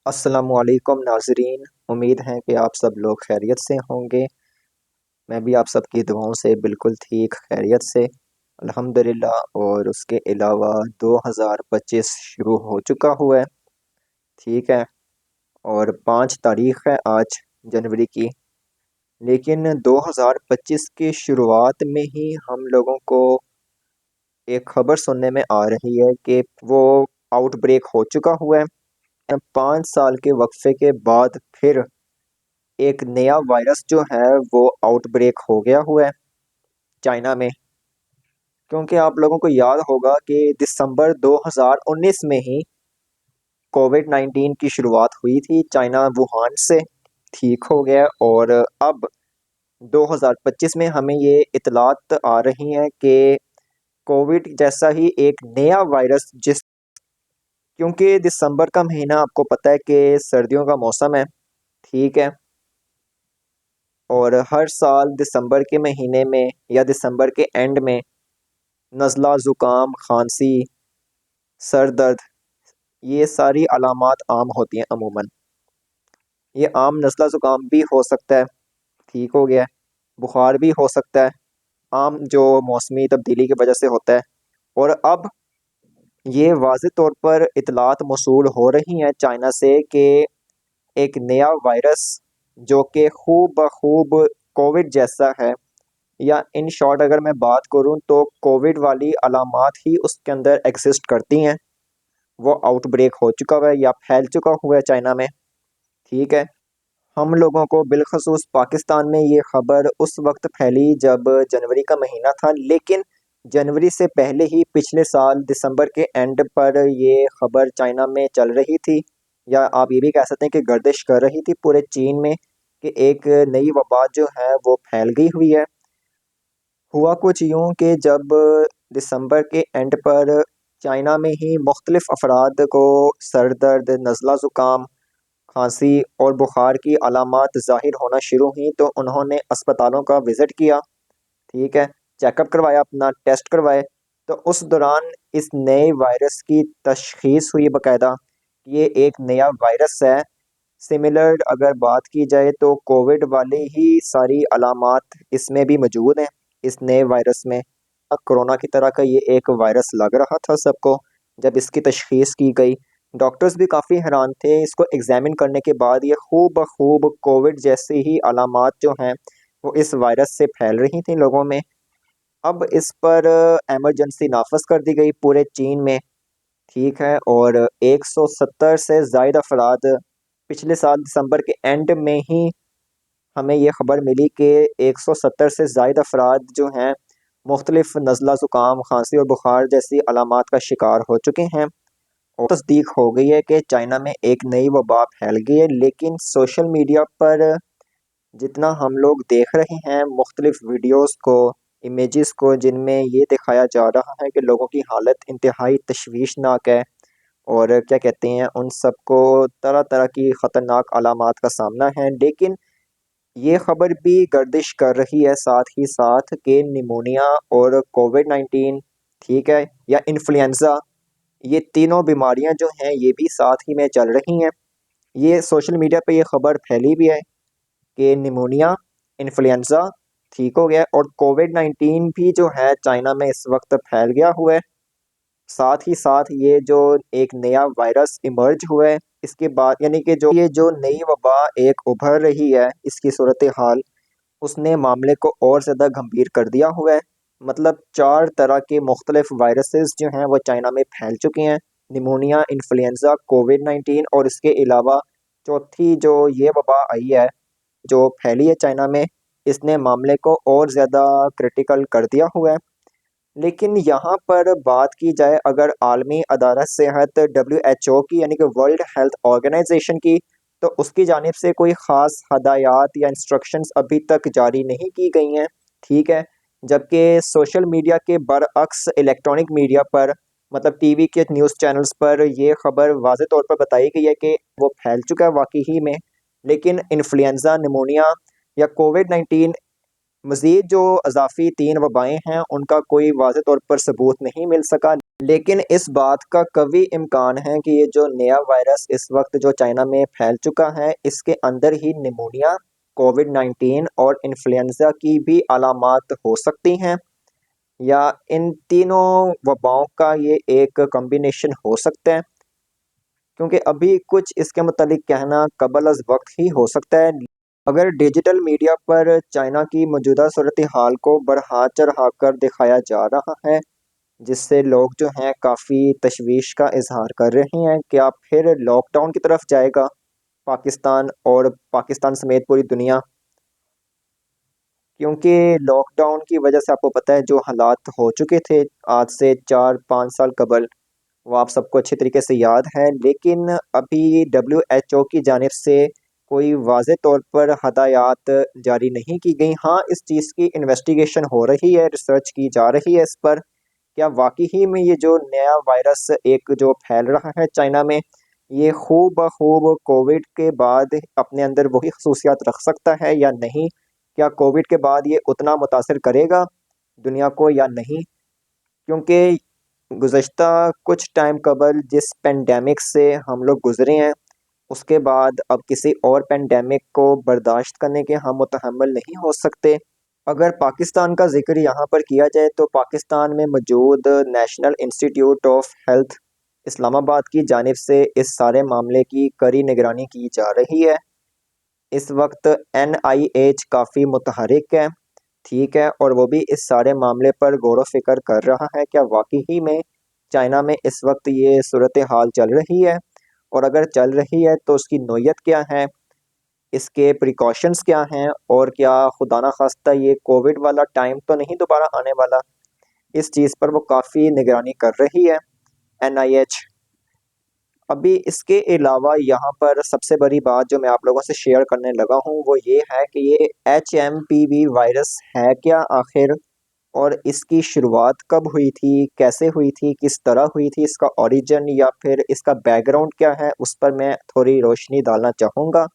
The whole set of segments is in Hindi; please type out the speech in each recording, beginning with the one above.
अस्सलामुअलैकुम नाज़रीन। उम्मीद है कि आप सब लोग खैरियत से होंगे। मैं भी आप सबकी दुआओं से बिल्कुल ठीक खैरियत से अल्हम्दुलिल्लाह। और उसके अलावा 2025 शुरू हो चुका हुआ है। ठीक है। और 5 तारीख़ है आज जनवरी की। लेकिन 2025 की शुरुआत में ही हम लोगों को एक ख़बर सुनने में आ रही है कि वो आउटब्रेक हो चुका हुआ है। 5 साल के वक्फे के बाद फिर एक नया वायरस जो है वो आउटब्रेक हो गया हुआ है चाइना में। क्योंकि आप लोगों को याद होगा कि दिसंबर 2019 में ही कोविड-19 की शुरुआत हुई थी चाइना वुहान से। ठीक हो गया। और अब 2025 में हमें ये इत्तलात आ रही हैं कि कोविड जैसा ही एक नया वायरस क्योंकि दिसंबर का महीना आपको पता है कि सर्दियों का मौसम है। ठीक है। और हर साल दिसंबर के महीने में या दिसंबर के एंड में नज़ला, ज़ुकाम, खांसी, सर दर्द, ये सारी अलामात आम होती हैं अमूमन। ये आम नज़ला ज़ुकाम भी हो सकता है, ठीक हो गया है। बुखार भी हो सकता है, आम जो मौसमी तब्दीली की वजह से होता है। और अब ये वाज़ेह तौर पर इत्तलात मौसूल हो रही हैं चाइना से कि एक नया वायरस जो कि खूब बखूब कोविड जैसा है, या इन शॉर्ट अगर मैं बात करूँ तो कोविड वाली अलामात ही उसके अंदर एग्जिस्ट करती हैं। वो आउटब्रेक हो चुका हुआ है या फैल चुका हुआ है चाइना में। ठीक है। हम लोगों को बिलखसूस पाकिस्तान में ये खबर उस वक्त फैली जब जनवरी का महीना था, लेकिन जनवरी से पहले ही पिछले साल दिसंबर के एंड पर ये खबर चाइना में चल रही थी, या आप ये भी कह सकते हैं कि गर्दिश कर रही थी पूरे चीन में कि एक नई वबा जो है वो फैल गई हुई है। हुआ कुछ यूँ कि जब दिसंबर के एंड पर चाइना में ही मुख्तलिफ अफराद को सर दर्द, नज़ला ज़ुकाम, खांसी और बुखार की अलामात ज़ाहिर होना शुरू हुई, तो उन्होंने अस्पतालों का विज़िट किया। ठीक है। चेकअप करवाया, अपना टेस्ट करवाए। तो उस दौरान इस नए वायरस की तशख़ीस हुई बाकायदा। ये एक नया वायरस है। सिमिलर अगर बात की जाए तो कोविड वाले ही सारी अलामात इसमें भी मौजूद हैं इस नए वायरस में। कोरोना की तरह का ये एक वायरस लग रहा था सबको जब इसकी तशख़ीस की गई। डॉक्टर्स भी काफ़ी हैरान थे इसको एग्ज़ामिन करने के बाद। ये खूब बखूब कोविड जैसी ही अलामात जो हैं वो इस वायरस से फैल रही थी लोगों में। अब इस पर इमरजेंसी नाफज कर दी गई पूरे चीन में। ठीक है। और 170 से ज़ायद अफराद पिछले साल दिसंबर के एंड में ही हमें ये खबर मिली कि 170 से ज़ायद अफराद जो हैं मुख्तलिफ नज़ला ज़ुकाम, खांसी और बुखार जैसी अलामात का शिकार हो चुके हैं। और तस्दीक हो गई है कि चाइना में एक नई वबा फैल गई है। लेकिन सोशल मीडिया पर जितना हम लोग देख रहे हैं मुख्तलिफ वीडियोस को, इमेजेस को, जिनमें ये दिखाया जा रहा है कि लोगों की हालत इंतहाई तशवीशनाक है और क्या कहते हैं उन सबको तरह तरह की ख़तरनाक अलामात का सामना है। लेकिन ये खबर भी गर्दिश कर रही है साथ ही साथ कि निमोनिया और कोविड-19, ठीक है, या इन्फ्लुएंज़ा, ये तीनों बीमारियां जो हैं ये भी साथ ही में चल रही हैं। ये सोशल मीडिया पे ये खबर फैली भी है कि निमोनिया, इन्फ्लुएंज़ा ठीक हो गया और कोविड-19 भी जो है चाइना में इस वक्त फैल गया हुआ है। साथ ही साथ ये जो एक नया वायरस इमर्ज हुआ है इसके बाद, यानी कि जो ये जो नई वबा एक उभर रही है इसकी सूरत हाल, उसने मामले को और ज़्यादा गंभीर कर दिया हुआ है। मतलब 4 तरह के मुख्तलिफ वायरसेस जो हैं वो चाइना में फैल चुके हैं। निमोनिया, इन्फ्लुएंज़ा, कोविड-19 और इसके अलावा चौथी जो ये वबा आई है जो फैली है चाइना में, इसने मामले को और ज़्यादा क्रिटिकल कर दिया हुआ है। लेकिन यहाँ पर बात की जाए अगर आलमी अदारा सेहत WHO की, यानी कि वर्ल्ड हेल्थ ऑर्गेनाइजेशन की, तो उसकी जानिब से कोई ख़ास हदायत या इंस्ट्रक्शंस अभी तक जारी नहीं की गई हैं। ठीक है। जबकि सोशल मीडिया के बरअक्स इलेक्ट्रॉनिक मीडिया पर, मतलब टीवी के न्यूज़ चैनल्स पर ये खबर वाज़े तौर पर बताई गई है कि वो फैल चुका है वाकई ही में। लेकिन इन्फ्लुएंज़ा, निमोनिया या कोविड-19 मज़ीद जो अज़ाफ़ी 3 वबाएँ हैं उनका कोई वाज़ेह तौर पर सबूत नहीं मिल सका। लेकिन इस बात का कभी इम्कान है कि ये जो नया वायरस इस वक्त जो चाइना में फैल चुका है, इसके अंदर ही निमोनिया, कोविड-19 और इन्फ्लुएंजा की भी अलामात हो सकती हैं, या इन तीनों वबाओं का ये एक कॉम्बिनेशन हो सकता है, क्योंकि अभी कुछ इसके मुतालिक कहना कबल अज़ वक्त ही हो सकता है। अगर डिजिटल मीडिया पर चाइना की मौजूदा सूरत हाल को बढ़ा चढ़ा कर दिखाया जा रहा है, जिससे लोग जो हैं काफ़ी तशवीश का इजहार कर रहे हैं कि अब फिर लॉकडाउन की तरफ जाएगा पाकिस्तान, और पाकिस्तान समेत पूरी दुनिया, क्योंकि लॉकडाउन की वजह से आपको पता है जो हालात हो चुके थे आज से 4-5 साल कबल, वो आप सबको अच्छे तरीके से याद है। लेकिन अभी WHO की जानिब से कोई वाज़े तौर पर हदायत जारी नहीं की गई। हाँ, इस चीज़ की इन्वेस्टिगेशन हो रही है, रिसर्च की जा रही है इस पर, क्या वाकई ही में ये जो नया वायरस एक जो फैल रहा है चाइना में, ये खूब बखूब कोविड के बाद अपने अंदर वही खसूसियात रख सकता है या नहीं? क्या कोविड के बाद ये उतना मुतासिर करेगा दुनिया को या नहीं? क्योंकि गुज़श्ता कुछ टाइम कबल जिस पेंडेमिक से हम लोग गुज़रे हैं, उसके बाद अब किसी और पेंडेमिक को बर्दाश्त करने के हम मुतहम्मिल नहीं हो सकते। अगर पाकिस्तान का ज़िक्र यहाँ पर किया जाए तो पाकिस्तान में मौजूद national institute of health Islamabad की जानिब से इस सारे मामले की कड़ी निगरानी की जा रही है। इस वक्त NIH काफ़ी मुतहरिक है, ठीक है, और वो भी इस सारे मामले पर गौर व फिक्र कर रहा है क्या वाकई ही में चाइना में इस वक्त ये सूरत हाल चल रही है, और अगर चल रही है तो उसकी नोयत क्या है, इसके प्रिकॉशंस क्या हैं, और क्या खुदा ना खास्ता ये कोविड वाला टाइम तो नहीं दोबारा आने वाला। इस चीज़ पर वो काफ़ी निगरानी कर रही है NIH। अभी इसके अलावा यहाँ पर सबसे बड़ी बात जो मैं आप लोगों से शेयर करने लगा हूँ वो ये है कि ये HMPV वायरस है क्या आखिर, और इसकी शुरुआत कब हुई थी, कैसे हुई थी, किस तरह हुई थी, इसका ओरिजिन या फिर इसका बैकग्राउंड क्या है, उस पर मैं थोड़ी रोशनी डालना चाहूँगा।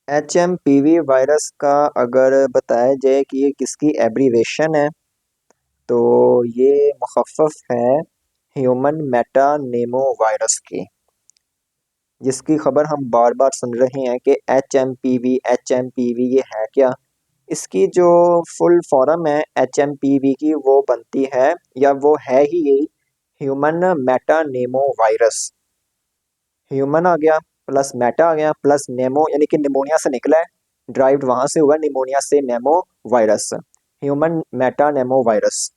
HMPV वायरस का अगर बताया जाए कि ये किसकी एब्रीवेशन है, तो ये मुखफ़्फ़ है ह्यूमन मेटानेमो वायरस की, जिसकी खबर हम बार बार सुन रहे हैं कि HMPV ये है क्या। इसकी जो फुल फॉर्म है HMPV की वो बनती है, या वो है ही यही, ह्यूमन मेटानेमो वायरस। ह्यूमन आ गया, प्लस मेटा आ गया, प्लस नेमो यानी कि निमोनिया से निकला है, ड्राइव्ड वहाँ से हुआ निमोनिया से, नेमो वायरस, ह्यूमन मेटानेमो वायरस।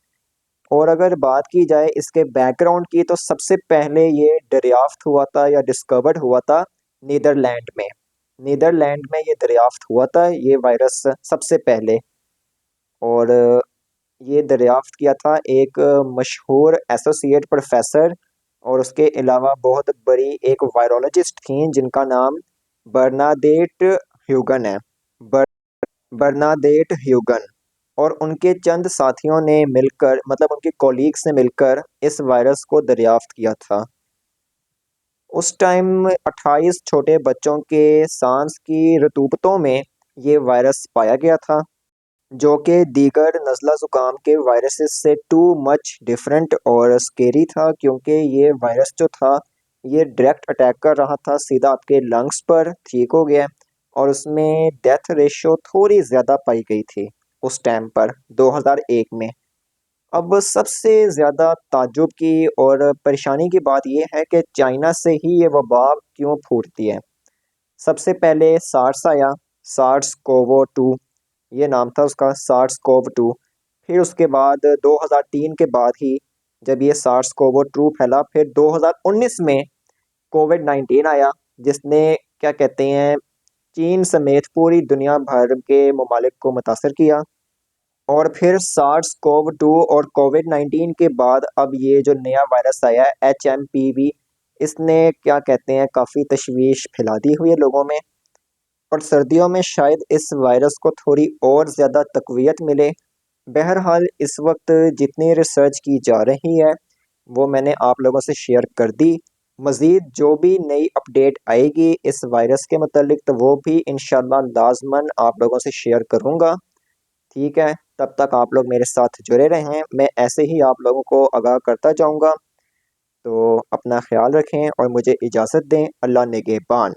और अगर बात की जाए इसके बैकग्राउंड की, तो सबसे पहले ये दरियाफ्त हुआ था या डिस्कवर्ड हुआ था नीदरलैंड में। नीदरलैंड में ये दरियाफ्त हुआ था ये वायरस सबसे पहले, और ये दरियाफ्त किया था एक मशहूर एसोसिएट प्रोफेसर, और उसके अलावा बहुत बड़ी एक वायरोलॉजिस्ट थी जिनका नाम बर्नाडेट ह्यूगन है। बर्नाडेट ह्यूगन और उनके चंद साथियों ने मिलकर, मतलब उनके कॉलीग्स ने मिलकर इस वायरस को दरियाफ्त किया था। उस टाइम 28 छोटे बच्चों के सांस की रतूबतों में ये वायरस पाया गया था, जो कि दीगर नज़ला ज़ुकाम के वायरसेस से टू मच डिफरेंट और स्केरी था, क्योंकि ये वायरस जो था ये डायरेक्ट अटैक कर रहा था सीधा आपके लंग्स पर, ठीक हो गया, और उसमें डेथ रेशो थोड़ी ज़्यादा पाई गई थी उस टाइम पर 2001 में। अब सबसे ज़्यादा ताज्जुब की और परेशानी की बात यह है कि चाइना से ही ये वबा क्यों फूटती है। सबसे पहले सार्स आया, सार्स कोवो 2, ये नाम था उसका, सार्स कोव 2। फिर उसके बाद 2003 के बाद ही जब ये सार्स कोवो 2 फैला, फिर 2019 में कोविड-19 आया, जिसने क्या कहते हैं चीन समेत पूरी दुनिया भर के ममालिक को मुतासर किया। और फिर सार्स कोव 2 और कोविड-19 के बाद अब ये जो नया वायरस आया है HMPV, इसने क्या कहते हैं काफ़ी तशवीश फैला दी हुई है लोगों में, और सर्दियों में शायद इस वायरस को थोड़ी और ज़्यादा तक़वियत मिले। बहरहाल इस वक्त जितनी रिसर्च की जा रही है वो मैंने आप लोगों से शेयर कर दी। मज़ीद जो भी नई अपडेट आएगी इस वायरस के मतलब, तो वो भी इंशाल्लाह लाज़मन आप लोगों से शेयर करूँगा, ठीक है। तब तक आप लोग मेरे साथ जुड़े रहें, मैं ऐसे ही आप लोगों को आगाह करता जाऊँगा। तो अपना ख्याल रखें और मुझे इजाज़त दें। अल्लाह निगहबान।